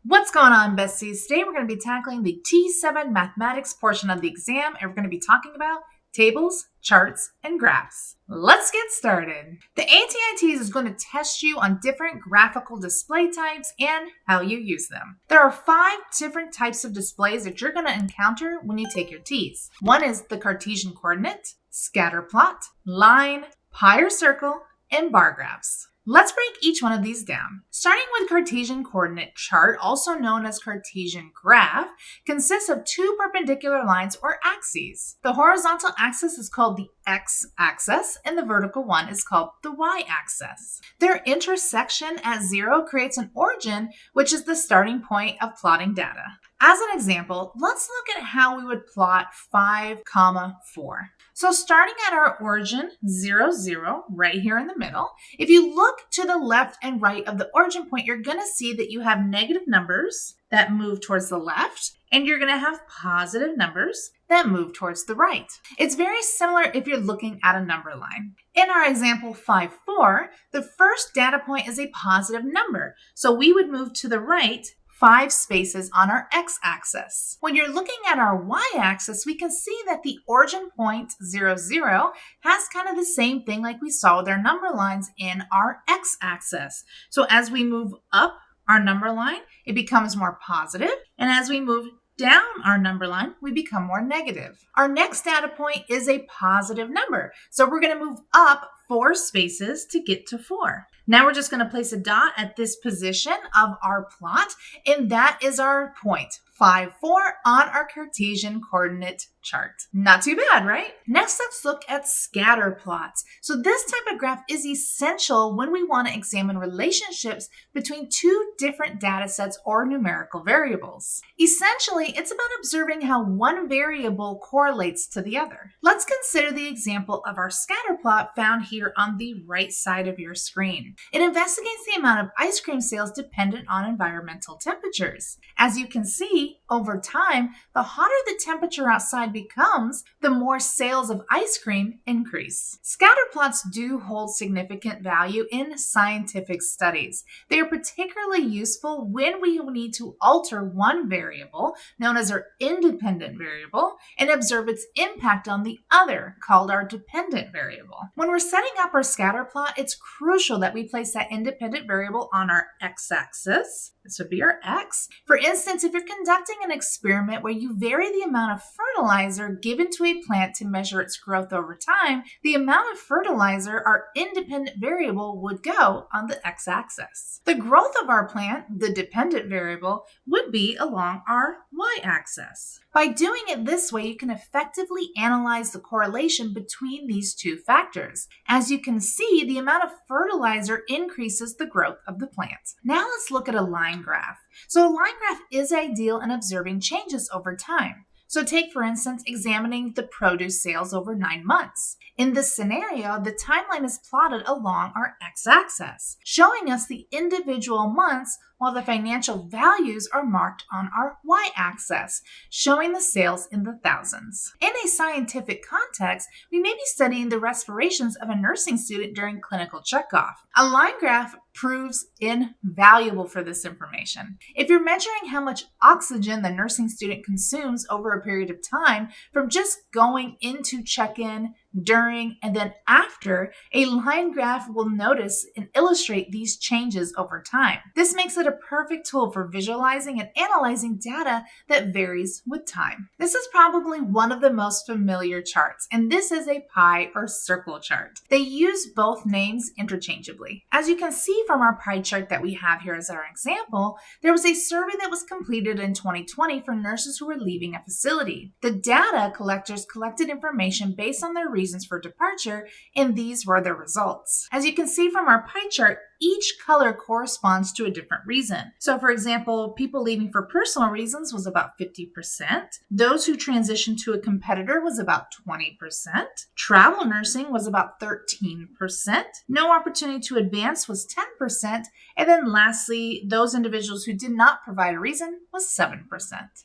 What's going on, besties? Today we're going to be tackling the T7 mathematics portion of the exam, and we're going to be talking about tables, charts, and graphs. Let's get started. The ATI TEAS is going to test you on different graphical display types and how you use them. There are 5 different types of displays that you're going to encounter when you take your TEAS. One is the Cartesian Coordinate, scatter plot, line, pie or circle, and bar graphs. Let's break each one of these down. Starting with Cartesian coordinate chart, also known as Cartesian graph, consists of 2 perpendicular lines or axes. The horizontal axis is called the x-axis and the vertical one is called the y-axis. Their intersection at 0 creates an origin, which is the starting point of plotting data. As an example, let's look at how we would plot 5, 4. So starting at our origin, 0, 0, right here in the middle, if you look to the left and right of the origin point, you're going to see that you have negative numbers that move towards the left, and you're going to have positive numbers that move towards the right. It's very similar if you're looking at a number line. In our example 5, 4, the first data point is a positive number, so we would move to the right 5 spaces on our x-axis. When you're looking at our y-axis, we can see that the origin point 0, 0 has kind of the same thing like we saw with our number lines in our x-axis. So as we move up our number line, it becomes more positive, and as we move down our number line, we become more negative. Our next data point is a positive number, so we're going to move up 4 spaces to get to 4. Now we're just going to place a dot at this position of our plot, and that is our point, 5, 4 on our Cartesian coordinate chart. Not too bad, right? Next, let's look at scatter plots. So this type of graph is essential when we want to examine relationships between 2 different data sets or numerical variables. Essentially, it's about observing how one variable correlates to the other. Let's consider the example of our scatter plot found here on the right side of your screen. It investigates the amount of ice cream sales dependent on environmental temperatures. As you can see, over time, the hotter the temperature outside becomes, the more sales of ice cream increase. Scatter plots do hold significant value in scientific studies. They are particularly useful when we need to alter one variable, known as our independent variable, and observe its impact on the other, called our dependent variable. When we're setting up our scatter plot, it's crucial that we place that independent variable on our x-axis. This would be our x. For instance, if you're conducting an experiment where you vary the amount of fertilizer given to a plant to measure its growth over time, the amount of fertilizer, our independent variable, would go on the x-axis. The growth of our plant, the dependent variable, would be along our y-axis. By doing it this way, you can effectively analyze the correlation between these 2 factors. As you can see, the amount of fertilizer increases the growth of the plant. Now let's look at a line graph. So a line graph is ideal in observing changes over time. So take, for instance, examining the produce sales over 9 months. In this scenario, the timeline is plotted along our x-axis, showing us the individual months while the financial values are marked on our y-axis, showing the sales in the thousands. In a scientific context, we may be studying the respirations of a nursing student during clinical checkoff. A line graph proves invaluable for this information. If you're measuring how much oxygen the nursing student consumes over a period of time from just going into check-in, during, and then after, a line graph will notice and illustrate these changes over time. This makes it a perfect tool for visualizing and analyzing data that varies with time. This is probably one of the most familiar charts, and this is a pie or circle chart. They use both names interchangeably. As you can see from our pie chart that we have here as our example, there was a survey that was completed in 2020 for nurses who were leaving a facility. The data collectors collected information based on their reasons for departure, and these were the results. As you can see from our pie chart, each color corresponds to a different reason. So for example, people leaving for personal reasons was about 50%. Those who transitioned to a competitor was about 20%. Travel nursing was about 13%. No opportunity to advance was 10%. And then lastly, those individuals who did not provide a reason was 7%.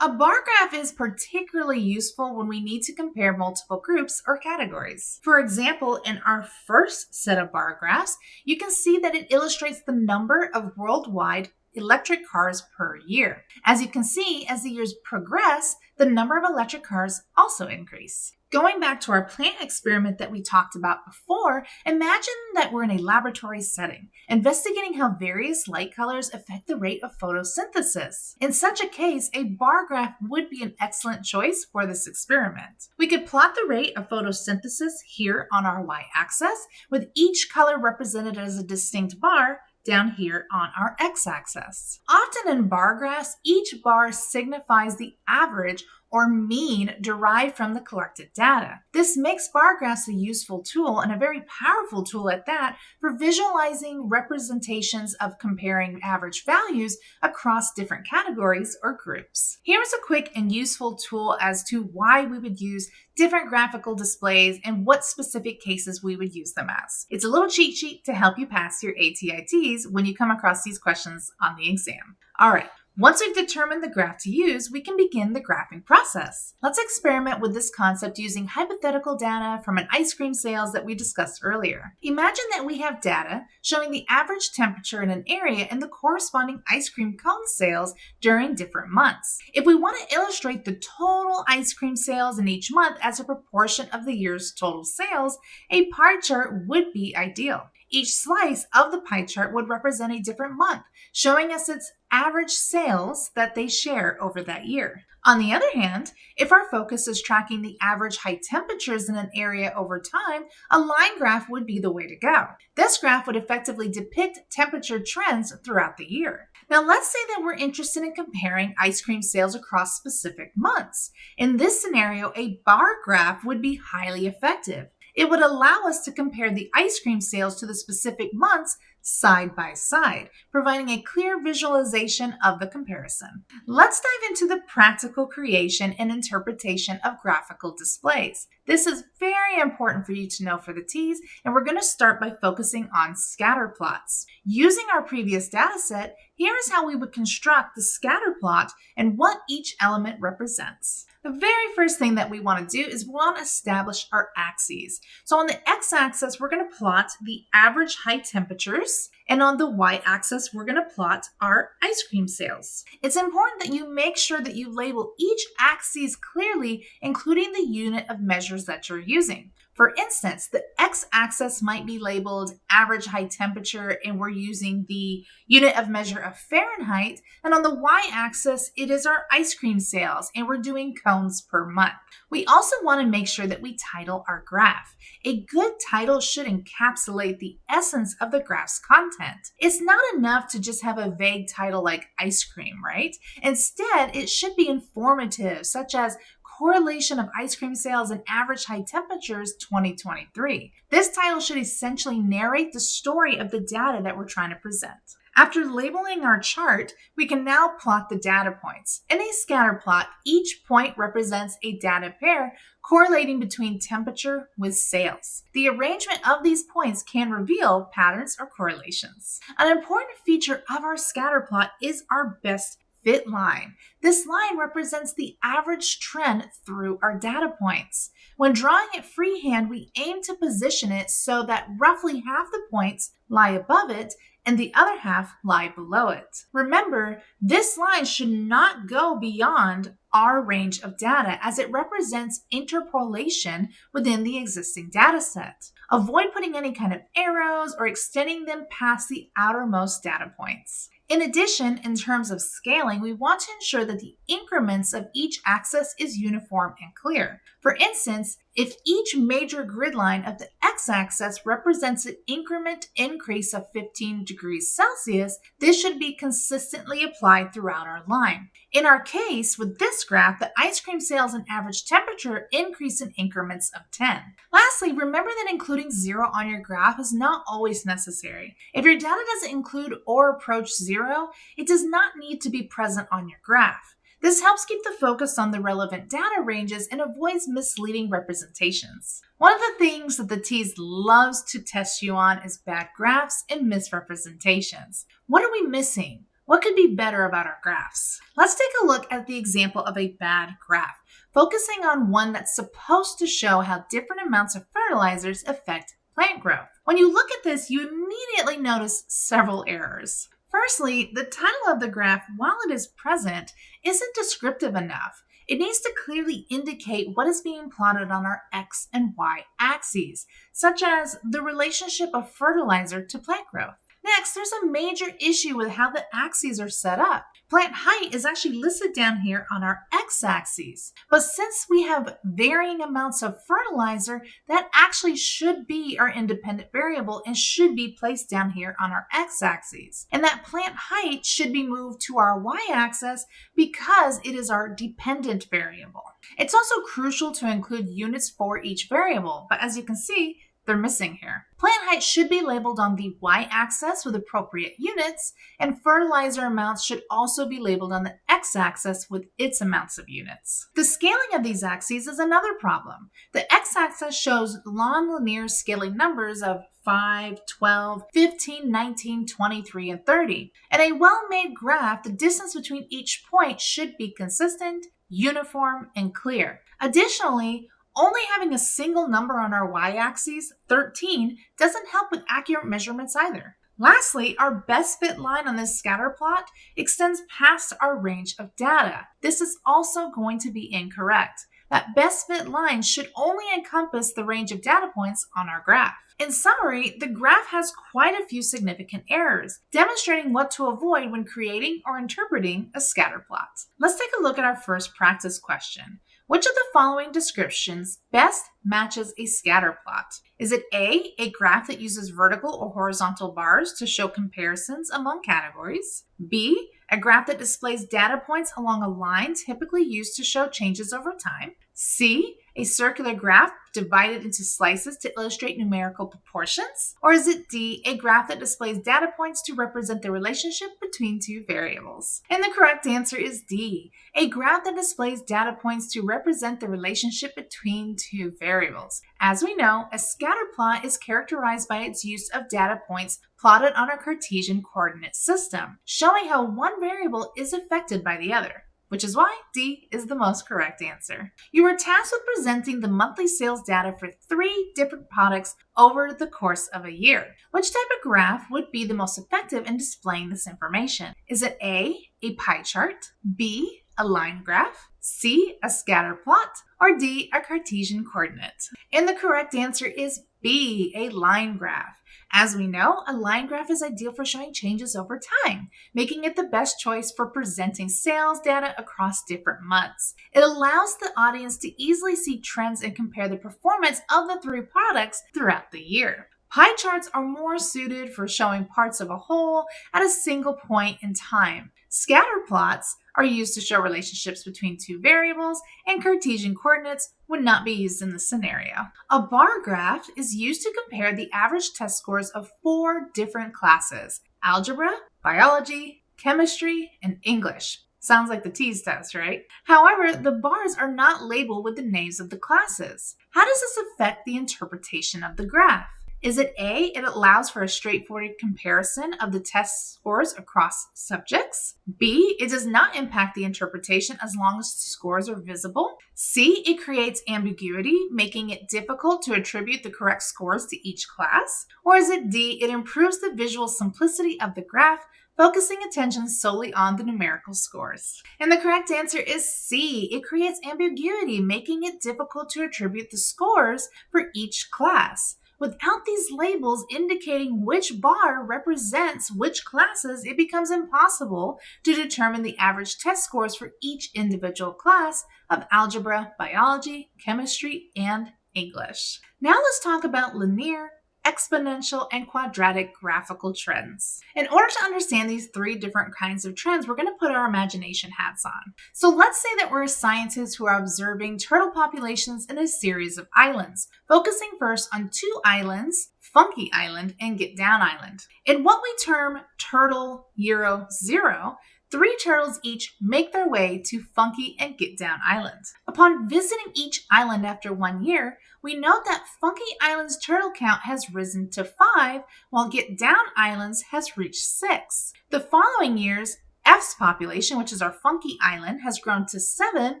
A bar graph is particularly useful when we need to compare multiple groups or categories. For example, in our first set of bar graphs, you can see that it illustrates the number of worldwide electric cars per year. As you can see, as the years progress, the number of electric cars also increase. Going back to our plant experiment that we talked about before, imagine that we're in a laboratory setting, investigating how various light colors affect the rate of photosynthesis. In such a case, a bar graph would be an excellent choice for this experiment. We could plot the rate of photosynthesis here on our y-axis, with each color represented as a distinct bar down here on our x-axis. Often in bar graphs, each bar signifies the average or mean derived from the collected data. This makes bar graphs a useful tool, and a very powerful tool at that, for visualizing representations of comparing average values across different categories or groups. Here's a quick and useful tool as to why we would use different graphical displays and what specific cases we would use them as. It's a little cheat sheet to help you pass your ATI TEAS when you come across these questions on the exam. All right. Once we've determined the graph to use, we can begin the graphing process. Let's experiment with this concept using hypothetical data from an ice cream sales that we discussed earlier. Imagine that we have data showing the average temperature in an area and the corresponding ice cream cone sales during different months. If we want to illustrate the total ice cream sales in each month as a proportion of the year's total sales, a pie chart would be ideal. Each slice of the pie chart would represent a different month, showing us its average sales that they share over that year. On the other hand, if our focus is tracking the average high temperatures in an area over time, a line graph would be the way to go. This graph would effectively depict temperature trends throughout the year. Now let's say that we're interested in comparing ice cream sales across specific months. In this scenario, a bar graph would be highly effective. It would allow us to compare the ice cream sales to the specific months side by side, providing a clear visualization of the comparison. Let's dive into the practical creation and interpretation of graphical displays. This is very important for you to know for the TEAS, and we're going to start by focusing on scatter plots. Using our previous data set, here is how we would construct the scatter plot and what each element represents. The very first thing that we want to do is we want to establish our axes. So on the x-axis, we're going to plot the average high temperatures, and on the y-axis, we're going to plot our ice cream sales. It's important that you make sure that you label each axis clearly, including the unit of measures that you're using. For instance, the x-axis might be labeled average high temperature, and we're using the unit of measure of Fahrenheit. And on the y-axis, it is our ice cream sales, and we're doing cones per month. We also want to make sure that we title our graph. A good title should encapsulate the essence of the graph's content. It's not enough to just have a vague title like ice cream, right? Instead, it should be informative, such as Correlation of Ice Cream Sales and Average High Temperatures 2023. This title should essentially narrate the story of the data that we're trying to present. After labeling our chart, we can now plot the data points. In a scatter plot, each point represents a data pair correlating between temperature with sales. The arrangement of these points can reveal patterns or correlations. An important feature of our scatter plot is our best fit line. This line represents the average trend through our data points. When drawing it freehand, we aim to position it so that roughly half the points lie above it and the other half lie below it. Remember, this line should not go beyond our range of data as it represents interpolation within the existing data set. Avoid putting any kind of arrows or extending them past the outermost data points. In addition, in terms of scaling, we want to ensure that the increments of each axis is uniform and clear. For instance, if each major grid line of the x-axis represents an increment increase of 15 degrees Celsius, this should be consistently applied throughout our line. In our case, with this graph, the ice cream sales and average temperature increase in increments of 10. Lastly, remember that including 0 on your graph is not always necessary. If your data doesn't include or approach 0, it does not need to be present on your graph. This helps keep the focus on the relevant data ranges and avoids misleading representations. One of the things that the TEAS loves to test you on is bad graphs and misrepresentations. What are we missing? What could be better about our graphs? Let's take a look at the example of a bad graph, focusing on one that's supposed to show how different amounts of fertilizers affect plant growth. When you look at this, you immediately notice several errors. Firstly, the title of the graph, while it is present, isn't descriptive enough. It needs to clearly indicate what is being plotted on our x and y axes, such as the relationship of fertilizer to plant growth. Next, there's a major issue with how the axes are set up. Plant height is actually listed down here on our x-axis, but since we have varying amounts of fertilizer, that actually should be our independent variable and should be placed down here on our x-axis. And that plant height should be moved to our y-axis because it is our dependent variable. It's also crucial to include units for each variable, but as you can see, they're missing here. Plant height should be labeled on the y-axis with appropriate units, and fertilizer amounts should also be labeled on the x-axis with its amounts of units. The scaling of these axes is another problem. The x-axis shows non-linear scaling numbers of 5, 12, 15, 19, 23, and 30. In a well-made graph, the distance between each point should be consistent, uniform, and clear. Additionally, only having a single number on our y-axis, 13, doesn't help with accurate measurements either. Lastly, our best fit line on this scatter plot extends past our range of data. This is also going to be incorrect. That best fit line should only encompass the range of data points on our graph. In summary, the graph has quite a few significant errors, demonstrating what to avoid when creating or interpreting a scatter plot. Let's take a look at our first practice question. Which of the following descriptions best matches a scatter plot? Is it A, a graph that uses vertical or horizontal bars to show comparisons among categories? B, a graph that displays data points along a line typically used to show changes over time? C, a circular graph divided into slices to illustrate numerical proportions? Or is it D, a graph that displays data points to represent the relationship between two variables? And the correct answer is D, a graph that displays data points to represent the relationship between two variables. As we know, a scatter plot is characterized by its use of data points plotted on a Cartesian coordinate system, showing how one variable is affected by the other, which is why D is the most correct answer. You were tasked with presenting the monthly sales data for 3 different products over the course of a year. Which type of graph would be the most effective in displaying this information? Is it A, a pie chart, B, a line graph, C, a scatter plot, or D, a Cartesian coordinate? And the correct answer is B, a line graph. As we know, a line graph is ideal for showing changes over time, making it the best choice for presenting sales data across different months. It allows the audience to easily see trends and compare the performance of the 3 products throughout the year. Pie charts are more suited for showing parts of a whole at a single point in time. Scatter plots are used to show relationships between 2 variables, and Cartesian coordinates would not be used in this scenario. A bar graph is used to compare the average test scores of 4 different classes: algebra, biology, chemistry, and English. Sounds like the TEAS test, right? However, the bars are not labeled with the names of the classes. How does this affect the interpretation of the graph? Is it A, it allows for a straightforward comparison of the test scores across subjects? B, it does not impact the interpretation as long as the scores are visible? C, it creates ambiguity, making it difficult to attribute the correct scores to each class? Or is it D, it improves the visual simplicity of the graph, focusing attention solely on the numerical scores? And the correct answer is C. It creates ambiguity, making it difficult to attribute the scores for each class. Without these labels indicating which bar represents which classes, it becomes impossible to determine the average test scores for each individual class of algebra, biology, chemistry, and English. Now let's talk about linear, exponential, and quadratic graphical trends. In order to understand these 3 different kinds of trends, we're going to put our imagination hats on. So let's say that we're a scientist who are observing turtle populations in a series of islands, focusing first on 2 islands, Funky Island and Get Down Island. In what we term turtle, euro, 0, 3 turtles each make their way to Funky and Get Down Island. Upon visiting each island after 1 year, we note that Funky Island's turtle count has risen to 5, while Get Down Island's has reached 6. The following years, F's population, which is our Funky Island, has grown to 7,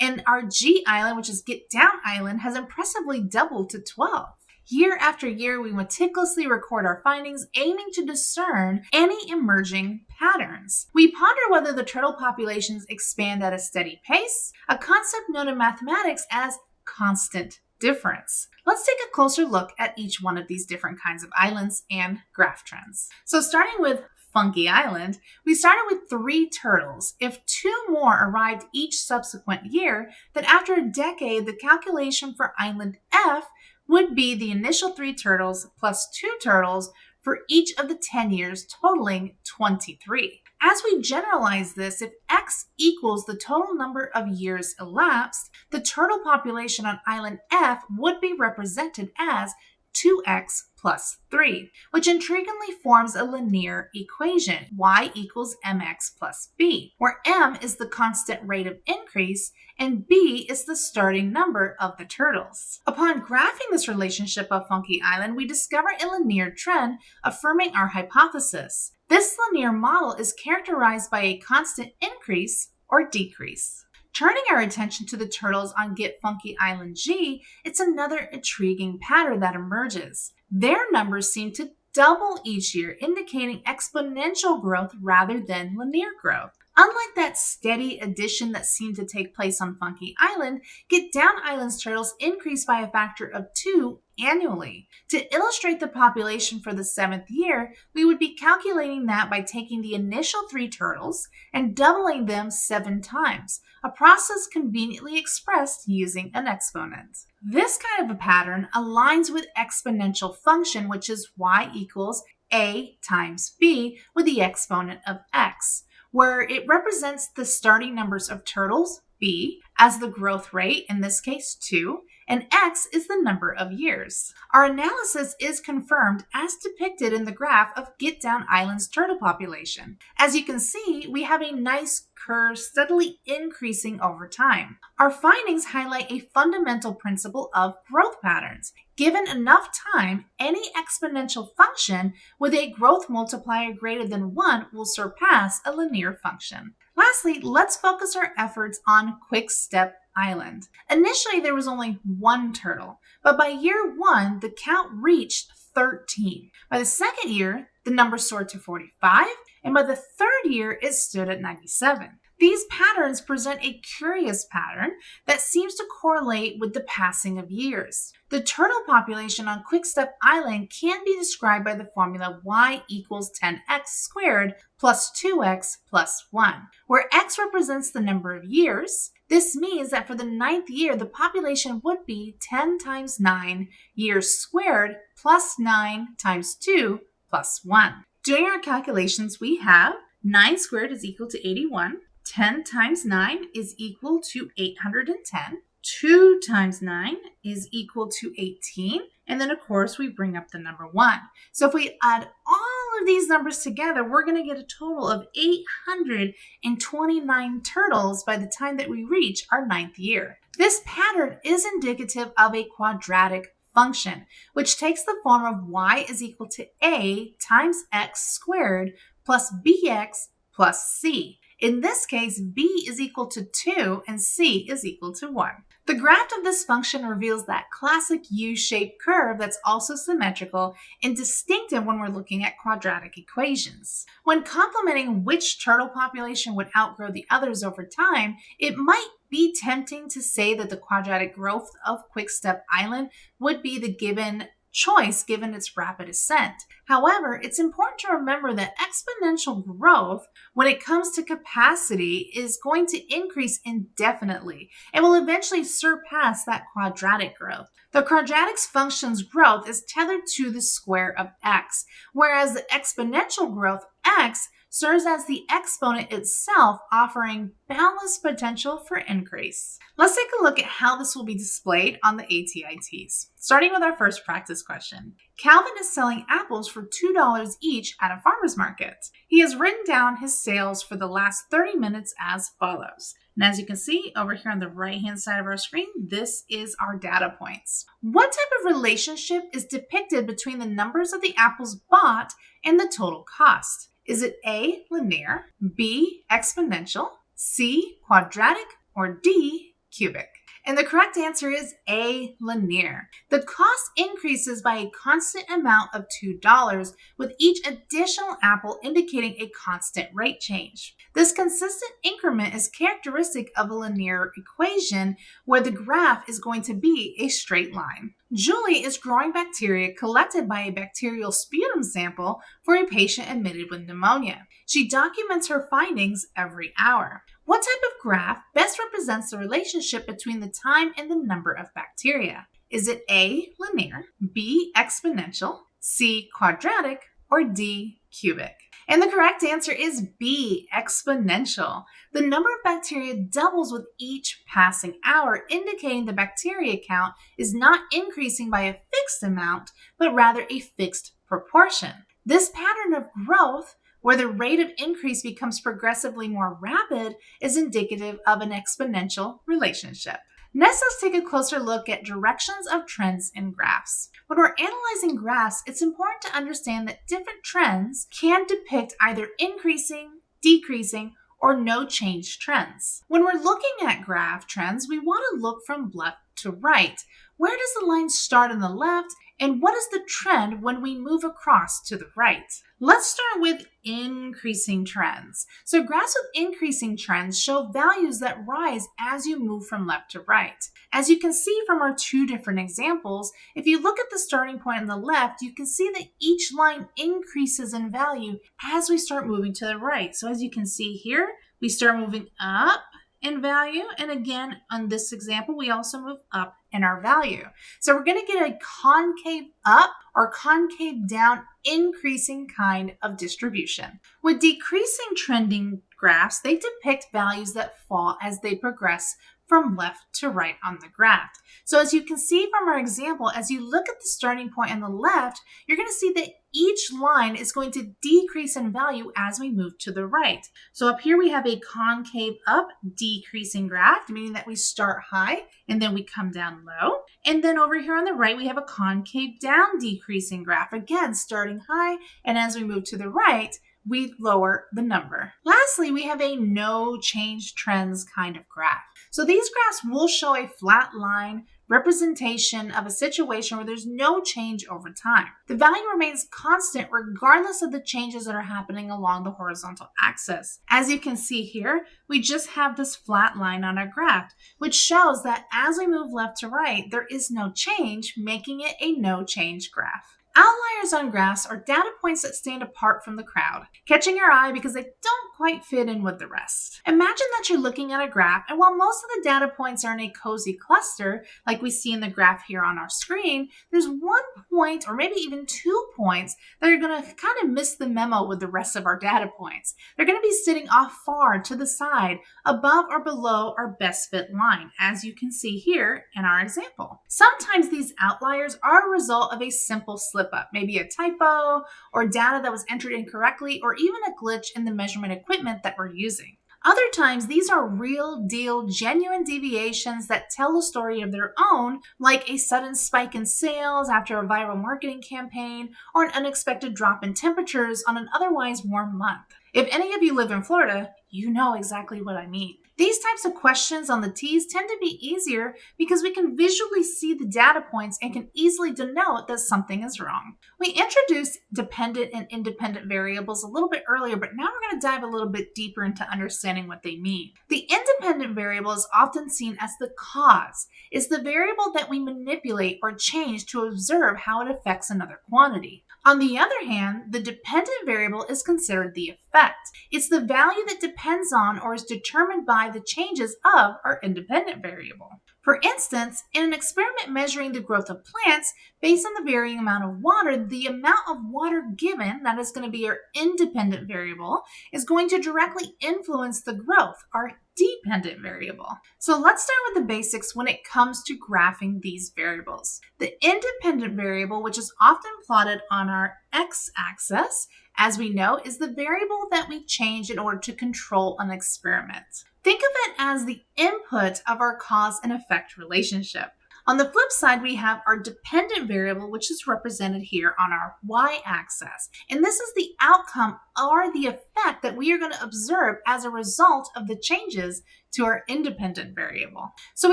and our G Island, which is Get Down Island, has impressively doubled to 12. Year after year, we meticulously record our findings, aiming to discern any emerging patterns. We ponder whether the turtle populations expand at a steady pace, a concept known in mathematics as constant difference. Let's take a closer look at each one of these different kinds of islands and graph trends. So starting with Funky Island, we started with 3 turtles. If 2 more arrived each subsequent year, then after a decade, the calculation for Island F would be the initial 3 turtles plus 2 turtles for each of the 10 years, totaling 23. As we generalize this, if x equals the total number of years elapsed, the turtle population on Island F would be represented as 2x plus 3, which intriguingly forms a linear equation, y equals mx plus b, where m is the constant rate of increase and b is the starting number of the turtles. Upon graphing this relationship of Funky Island, we discover a linear trend affirming our hypothesis. This linear model is characterized by a constant increase or decrease. Turning our attention to the turtles on Get Funky Island G, it's another intriguing pattern that emerges. Their numbers seem to double each year, indicating exponential growth rather than linear growth. Unlike that steady addition that seemed to take place on Funky Island, Get Down Island's turtles increase by a factor of 2 annually. To illustrate the population for the 7th year, we would be calculating that by taking the initial 3 turtles and doubling them 7 times, a process conveniently expressed using an exponent. This kind of a pattern aligns with exponential function, which is y equals a times b with the exponent of x, where it represents the starting numbers of turtles, b, as the growth rate, in this case 2, and x is the number of years. Our analysis is confirmed as depicted in the graph of Get Down Island's turtle population. As you can see, we have a nice curve steadily increasing over time. Our findings highlight a fundamental principle of growth patterns. Given enough time, any exponential function with a growth multiplier greater than 1 will surpass a linear function. Lastly, let's focus our efforts on Quick Step Island. Initially, there was only 1 turtle, but by year 1, the count reached 13. By the 2nd year, the number soared to 45, and by the 3rd year, it stood at 97. These patterns present a curious pattern that seems to correlate with the passing of years. The turtle population on Quick Step Island can be described by the formula y equals 10x squared plus 2x plus 1, where x represents the number of years. This means that for the 9th year, the population would be 10 times 9 years squared plus 9 times 2 plus 1. Doing our calculations, we have 9 squared is equal to 81. 10 times 9 is equal to 810. 2 times 9 is equal to 18. And then, of course, we bring up the number 1. So if we add all of these numbers together, we're going to get a total of 829 turtles by the time that we reach our 9th year. This pattern is indicative of a quadratic function, which takes the form of y is equal to a times x squared plus bx plus c. In this case, b is equal to 2 and c is equal to 1. The graph of this function reveals that classic U-shaped curve that's also symmetrical and distinctive when we're looking at quadratic equations. When complementing which turtle population would outgrow the others over time, it might be tempting to say that the quadratic growth of Quick Step Island would be the given choice given its rapid ascent. However, it's important to remember that exponential growth, when it comes to capacity, is going to increase indefinitely and will eventually surpass that quadratic growth. The quadratic function's growth is tethered to the square of x, whereas the exponential growth x serves as the exponent itself, offering boundless potential for increase. Let's take a look at how this will be displayed on the ATI TEAS. Starting with our first practice question. Calvin is selling apples for $2 each at a farmer's market. He has written down his sales for the last 30 minutes as follows. And as you can see over here on the right-hand side of our screen, this is our data points. What type of relationship is depicted between the numbers of the apples bought and the total cost? Is it A, linear, B, exponential, C, quadratic, or D, cubic? And the correct answer is A, linear. The cost increases by a constant amount of $2, with each additional apple indicating a constant rate change. This consistent increment is characteristic of a linear equation where the graph is going to be a straight line. Julie is growing bacteria collected by a bacterial sputum sample for a patient admitted with pneumonia. She documents her findings every hour. What type of graph best represents the relationship between the time and the number of bacteria? Is it A, linear, B, exponential, C, quadratic, or D, cubic? And the correct answer is B, exponential. The number of bacteria doubles with each passing hour, indicating the bacteria count is not increasing by a fixed amount, but rather a fixed proportion. This pattern of growth, where the rate of increase becomes progressively more rapid, is indicative of an exponential relationship. Next, let's take a closer look at directions of trends in graphs. When we're analyzing graphs, it's important to understand that different trends can depict either increasing, decreasing, or no change trends. When we're looking at graph trends, we want to look from left to right. Where does the line start on the left, and what is the trend when we move across to the right? Let's start with increasing trends. So graphs with increasing trends show values that rise as you move from left to right. As you can see from our two different examples, if you look at the starting point on the left, you can see that each line increases in value as we start moving to the right. So as you can see here, we start moving up in value, and again on this example we also move up in our value. So we're going to get a concave up or concave down increasing kind of distribution. With decreasing trending graphs, they depict values that fall as they progress from left to right on the graph. So as you can see from our example, as you look at the starting point on the left, you're going to see that each line is going to decrease in value as we move to the right. So up here we have a concave up decreasing graph, meaning that we start high and then we come down low. And then over here on the right, we have a concave down decreasing graph, again starting high, and as we move to the right, we lower the number. Lastly, we have a no change trends kind of graph. So these graphs will show a flat line representation of a situation where there's no change over time. The value remains constant regardless of the changes that are happening along the horizontal axis. As you can see here, we just have this flat line on our graph, which shows that as we move left to right, there is no change, making it a no change graph. Outliers on graphs are data points that stand apart from the crowd, catching your eye because they don't quite fit in with the rest. Imagine that you're looking at a graph, and while most of the data points are in a cozy cluster, like we see in the graph here on our screen, there's one point or maybe even 2 points that are going to kind of miss the memo with the rest of our data points. They're going to be sitting off far to the side, above or below our best fit line, as you can see here in our example. Sometimes these outliers are a result of a simple slip up, maybe a typo or data that was entered incorrectly, or even a glitch in the measurement equipment that we're using. Other times, these are real deal, genuine deviations that tell a story of their own, like a sudden spike in sales after a viral marketing campaign, or an unexpected drop in temperatures on an otherwise warm month. If any of you live in Florida, you know exactly what I mean. These types of questions on the T's tend to be easier because we can visually see the data points and can easily denote that something is wrong. We introduced dependent and independent variables a little bit earlier, but now we're going to dive a little bit deeper into understanding what they mean. The independent variable is often seen as the cause. It's the variable that we manipulate or change to observe how it affects another quantity. On the other hand, the dependent variable is considered the effect. It's the value that depends on or is determined by the changes of our independent variable. For instance, in an experiment measuring the growth of plants, based on the varying amount of water, the amount of water given, that is going to be our independent variable, is going to directly influence the growth, our dependent variable. So let's start with the basics when it comes to graphing these variables. The independent variable, which is often plotted on our x-axis, as we know, is the variable that we change in order to control an experiment. Think of it as the input of our cause and effect relationship. On the flip side, we have our dependent variable, which is represented here on our y-axis. And this is the outcome are the effect that we are going to observe as a result of the changes to our independent variable. So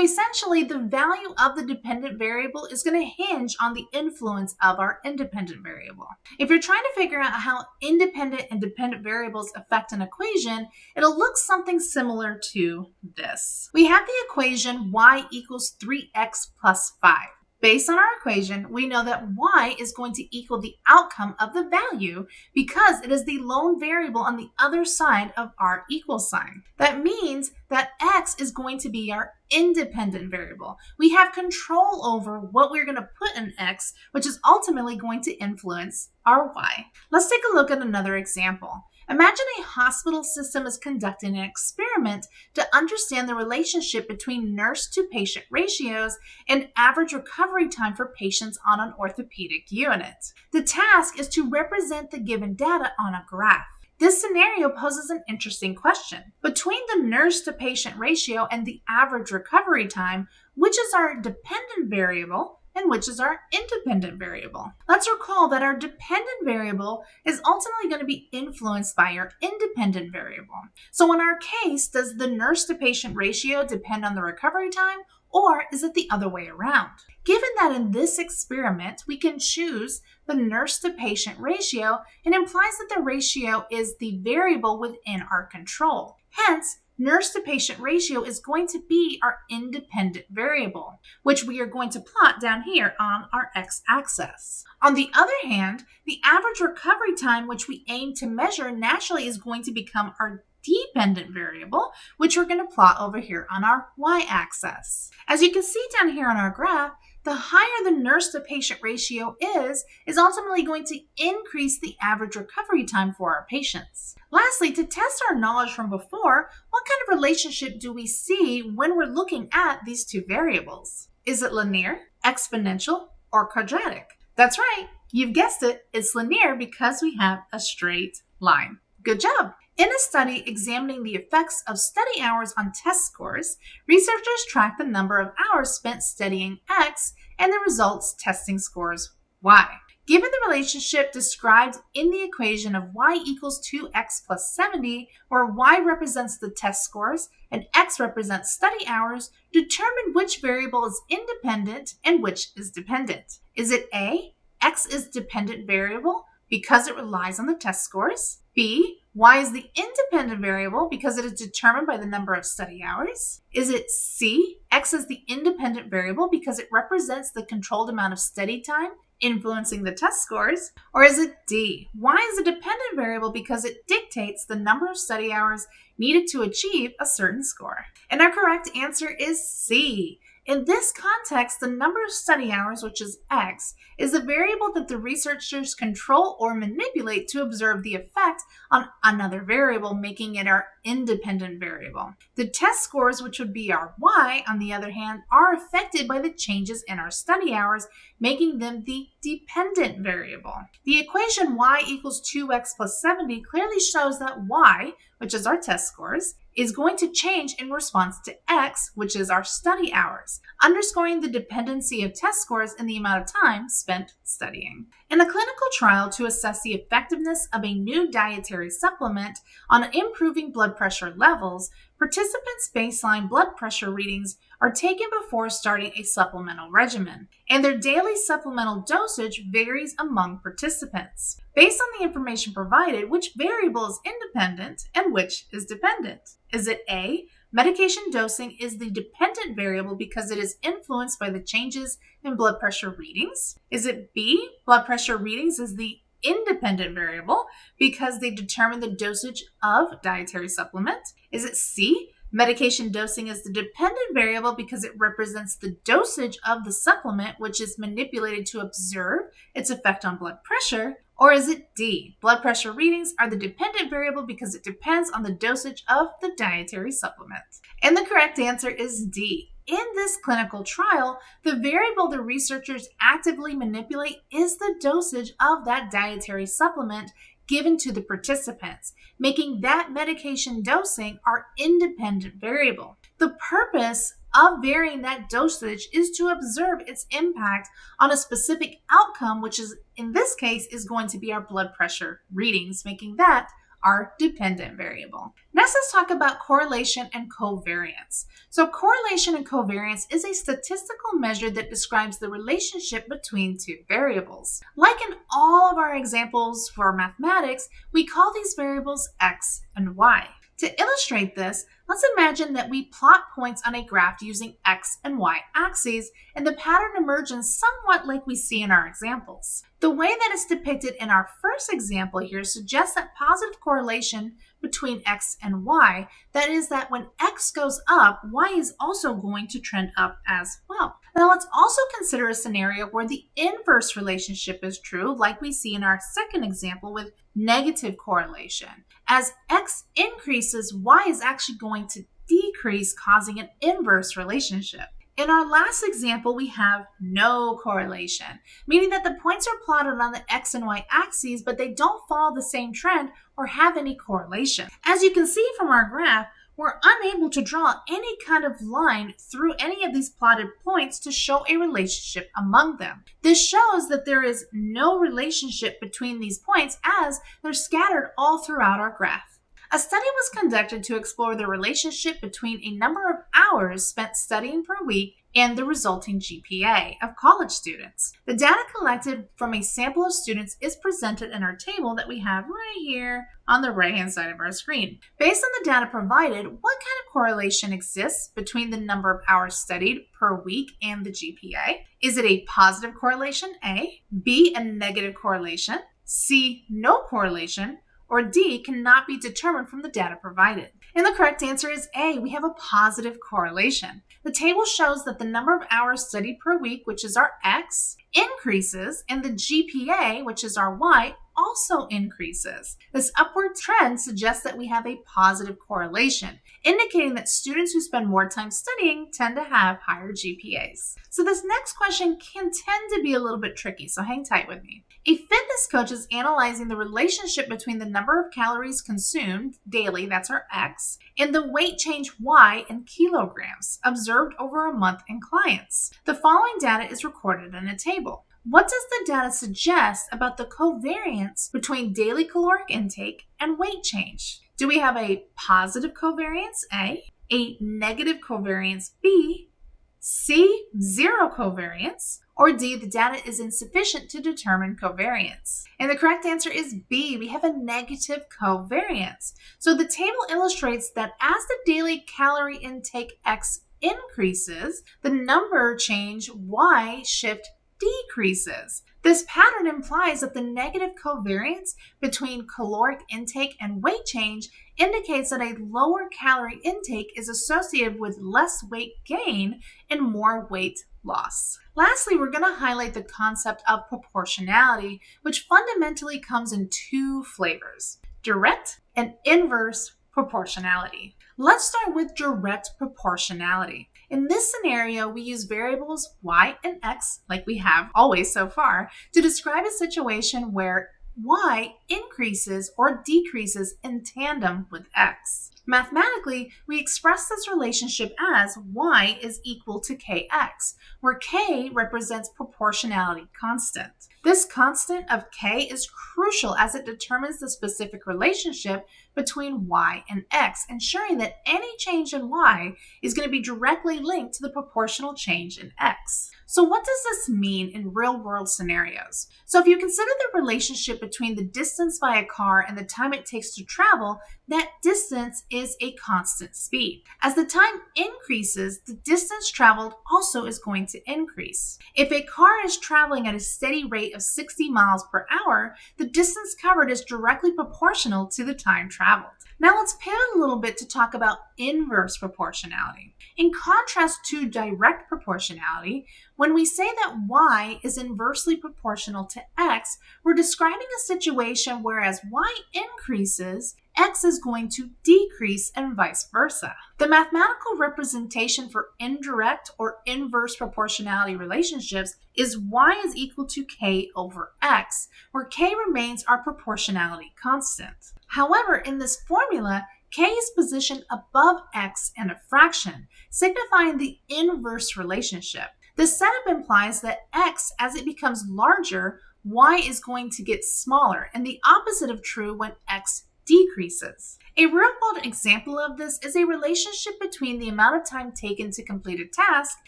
essentially, the value of the dependent variable is going to hinge on the influence of our independent variable. If you're trying to figure out how independent and dependent variables affect an equation, it'll look something similar to this. We have the equation y equals 3x plus 5. Based on our equation, we know that y is going to equal the outcome of the value because it is the lone variable on the other side of our equal sign. That means that x is going to be our independent variable. We have control over what we're going to put in x, which is ultimately going to influence our y. Let's take a look at another example. Imagine a hospital system is conducting an experiment to understand the relationship between nurse-to-patient ratios and average recovery time for patients on an orthopedic unit. The task is to represent the given data on a graph. This scenario poses an interesting question. Between the nurse-to-patient ratio and the average recovery time, which is our dependent variable and which is our independent variable? Let's recall that our dependent variable is ultimately going to be influenced by our independent variable. So in our case, does the nurse-to-patient ratio depend on the recovery time, or is it the other way around? Given that in this experiment, we can choose the nurse-to-patient ratio, it implies that the ratio is the variable within our control. Hence, nurse-to-patient ratio is going to be our independent variable, which we are going to plot down here on our x-axis. On the other hand, the average recovery time, which we aim to measure, naturally is going to become our dependent variable, which we're going to plot over here on our y-axis. As you can see down here on our graph, the higher the nurse-to-patient ratio is ultimately going to increase the average recovery time for our patients. Lastly, to test our knowledge from before, what kind of relationship do we see when we're looking at these two variables? Is it linear, exponential, or quadratic? That's right, you've guessed it, it's linear because we have a straight line. Good job! In a study examining the effects of study hours on test scores, researchers tracked the number of hours spent studying X and the results testing scores Y. Given the relationship described in the equation of y equals 2x plus 70, where y represents the test scores and x represents study hours, determine which variable is independent and which is dependent. Is it A, x is dependent variable because it relies on the test scores? B, y is the independent variable because it is determined by the number of study hours? Is it C, x is the independent variable because it represents the controlled amount of study time influencing the test scores? Or is it D, y is a dependent variable because it dictates the number of study hours needed to achieve a certain score? And our correct answer is C. In this context, the number of study hours, which is x, is a variable that the researchers control or manipulate to observe the effect on another variable, making it our independent variable. The test scores, which would be our y, on the other hand, are affected by the changes in our study hours, making them the dependent variable. The equation y equals 2x plus 70 clearly shows that y, which is our test scores, is going to change in response to x, which is our study hours, underscoring the dependency of test scores in the amount of time spent studying. In a clinical trial to assess the effectiveness of a new dietary supplement on improving blood pressure levels, participants' baseline blood pressure readings are taken before starting a supplemental regimen, and their daily supplemental dosage varies among participants. Based on the information provided, which variable is independent and which is dependent? Is it A, medication dosing is the dependent variable because it is influenced by the changes in blood pressure readings? Is it B, blood pressure readings is the independent variable because they determine the dosage of dietary supplement? Is it C, medication dosing is the dependent variable because it represents the dosage of the supplement, which is manipulated to observe its effect on blood pressure? Or is it D, blood pressure readings are the dependent variable because it depends on the dosage of the dietary supplement? And the correct answer is D. In this clinical trial, the variable the researchers actively manipulate is the dosage of that dietary supplement given to the participants, making that medication dosing our independent variable. The purpose of varying that dosage is to observe its impact on a specific outcome, which is, in this case, is going to be our blood pressure readings, making that our dependent variable. Next, let's talk about correlation and covariance. So correlation and covariance is a statistical measure that describes the relationship between two variables. Like in all of our examples for mathematics, we call these variables x and y. To illustrate this, let's imagine that we plot points on a graph using x and y axes, and the pattern emerges somewhat like we see in our examples. The way that it's depicted in our first example here suggests that positive correlation between x and y, that is that when x goes up, y is also going to trend up as well. Now let's also consider a scenario where the inverse relationship is true, like we see in our second example with negative correlation. As x increases, y is actually going to decrease, causing an inverse relationship. In our last example, we have no correlation, meaning that the points are plotted on the x and y axes, but they don't follow the same trend or have any correlation. As you can see from our graph, we're unable to draw any kind of line through any of these plotted points to show a relationship among them. This shows that there is no relationship between these points as they're scattered all throughout our graph. A study was conducted to explore the relationship between a number of hours spent studying per week and the resulting GPA of college students. The data collected from a sample of students is presented in our table that we have right here on the right-hand side of our screen. Based on the data provided, what kind of correlation exists between the number of hours studied per week and the GPA? Is it a positive correlation, A, B, a negative correlation, C, no correlation, or D, cannot be determined from the data provided? And the correct answer is A, we have a positive correlation. The table shows that the number of hours studied per week, which is our X, increases, and the GPA, which is our Y, also increases. This upward trend suggests that we have a positive correlation, indicating that students who spend more time studying tend to have higher GPAs. So this next question can tend to be a little bit tricky, so hang tight with me. A fitness coach is analyzing the relationship between the number of calories consumed daily, that's our X, and the weight change Y in kilograms observed over a month in clients. The following data is recorded in a table. What does the data suggest about the covariance between daily caloric intake and weight change? Do we have a positive covariance, A, a negative covariance, B, C, zero covariance, or D, the data is insufficient to determine covariance? And the correct answer is B, we have a negative covariance. So the table illustrates that as the daily calorie intake X increases, the number change Y shift decreases. This pattern implies that the negative covariance between caloric intake and weight change indicates that a lower calorie intake is associated with less weight gain and more weight loss. Lastly, we're going to highlight the concept of proportionality, which fundamentally comes in two flavors: direct and inverse proportionality. Let's start with direct proportionality. In this scenario, we use variables y and x, like we have always so far, to describe a situation where y increases or decreases in tandem with x. Mathematically, we express this relationship as y is equal to kx, where k represents proportionality constant. This constant of k is crucial as it determines the specific relationship between y and x, ensuring that any change in y is going to be directly linked to the proportional change in x. So what does this mean in real-world scenarios? So if you consider the relationship between the distance by a car and the time it takes to travel, that distance is a constant speed. As the time increases, the distance traveled also is going to increase. If a car is traveling at a steady rate of 60 miles per hour, the distance covered is directly proportional to the time traveled. Now let's pivot a little bit to talk about inverse proportionality. In contrast to direct proportionality, when we say that y is inversely proportional to x, we're describing a situation where as y increases, x is going to decrease and vice versa. The mathematical representation for indirect or inverse proportionality relationships is y is equal to k over x, where k remains our proportionality constant. However, in this formula, k is positioned above x in a fraction, signifying the inverse relationship. This setup implies that x, as it becomes larger, y is going to get smaller, and the opposite of true when x decreases. A real-world example of this is a relationship between the amount of time taken to complete a task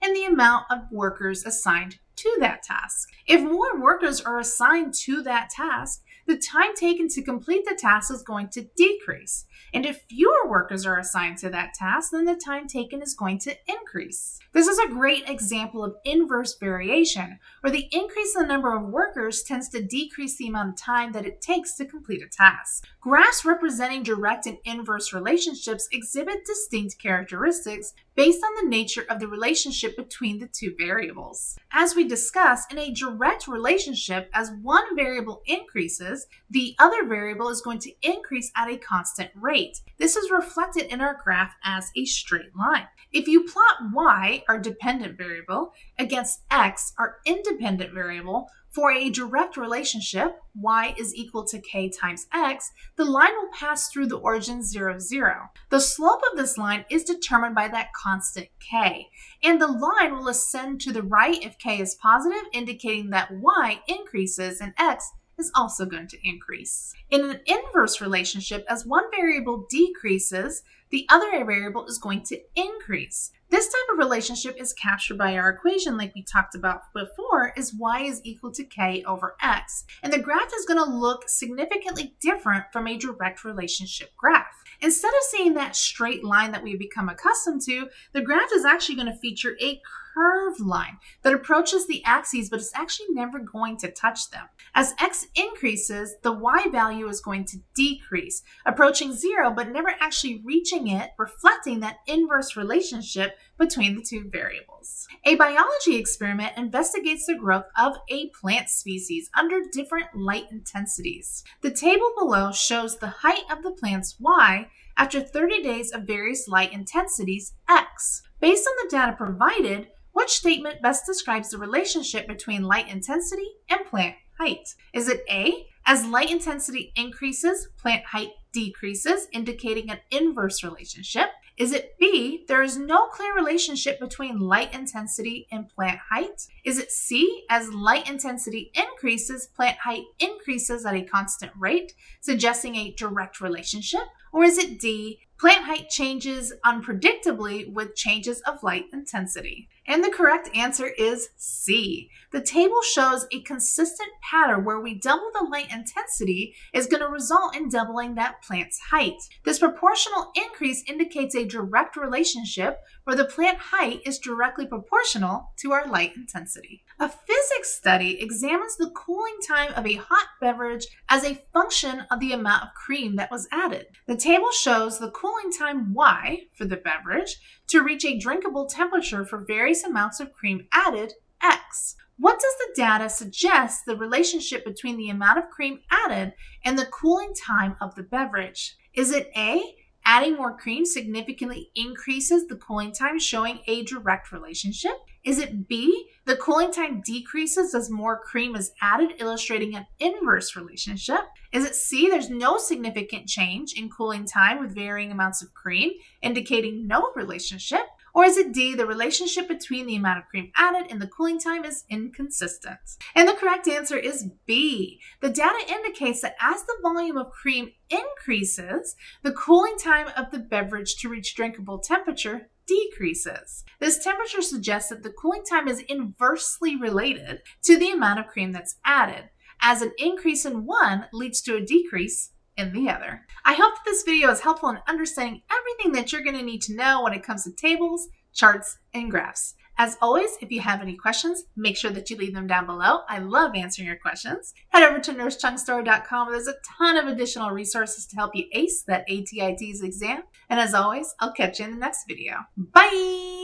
and the amount of workers assigned to that task. If more workers are assigned to that task, the time taken to complete the task is going to decrease. And if fewer workers are assigned to that task, then the time taken is going to increase. This is a great example of inverse variation, where the increase in the number of workers tends to decrease the amount of time that it takes to complete a task. Graphs representing direct and inverse relationships exhibit distinct characteristics based on the nature of the relationship between the two variables. As we discussed, in a direct relationship, as one variable increases, the other variable is going to increase at a constant rate. This is reflected in our graph as a straight line. If you plot y, our dependent variable, against x, our independent variable, for a direct relationship, y is equal to k times x, the line will pass through the origin 0, 0. The slope of this line is determined by that constant k, and the line will ascend to the right if k is positive, indicating that y increases and x is also going to increase. In an inverse relationship, as one variable decreases, the other variable is going to increase. This type of relationship is captured by our equation like we talked about before, is y is equal to k over x. And the graph is going to look significantly different from a direct relationship graph. Instead of seeing that straight line that we've become accustomed to, the graph is actually going to feature a curved line that approaches the axes, but it's actually never going to touch them. As x increases, the y value is going to decrease, approaching 0, but never actually reaching it, reflecting that inverse relationship between the two variables. A biology experiment investigates the growth of a plant species under different light intensities. The table below shows the height of the plant's y after 30 days of various light intensities x. Based on the data provided, which statement best describes the relationship between light intensity and plant height? Is it A, as light intensity increases, plant height decreases, indicating an inverse relationship? Is it B, there is no clear relationship between light intensity and plant height? Is it C, as light intensity increases, plant height increases at a constant rate, suggesting a direct relationship? Or is it D, plant height changes unpredictably with changes of light intensity? And the correct answer is C. The table shows a consistent pattern where we double the light intensity is going to result in doubling that plant's height. This proportional increase indicates a direct relationship where the plant height is directly proportional to our light intensity. A physics study examines the cooling time of a hot beverage as a function of the amount of cream that was added. The table shows the cooling time Y for the beverage to reach a drinkable temperature for various amounts of cream added, X. What does the data suggest the relationship between the amount of cream added and the cooling time of the beverage? Is it A, adding more cream significantly increases the cooling time, showing a direct relationship? Is it B, the cooling time decreases as more cream is added, illustrating an inverse relationship? Is it C, there's no significant change in cooling time with varying amounts of cream, indicating no relationship? Or is it D, the relationship between the amount of cream added and the cooling time is inconsistent? And the correct answer is B. The data indicates that as the volume of cream increases, the cooling time of the beverage to reach drinkable temperature decreases. This temperature suggests that the cooling time is inversely related to the amount of cream that's added, as an increase in one leads to a decrease in the other. I hope that this video is helpful in understanding everything that you're going to need to know when it comes to tables, charts, and graphs. As always, if you have any questions, make sure that you leave them down below. I love answering your questions. Head over to nursecheungstory.com where there's a ton of additional resources to help you ace that ATI TEAS exam. And as always, I'll catch you in the next video. Bye!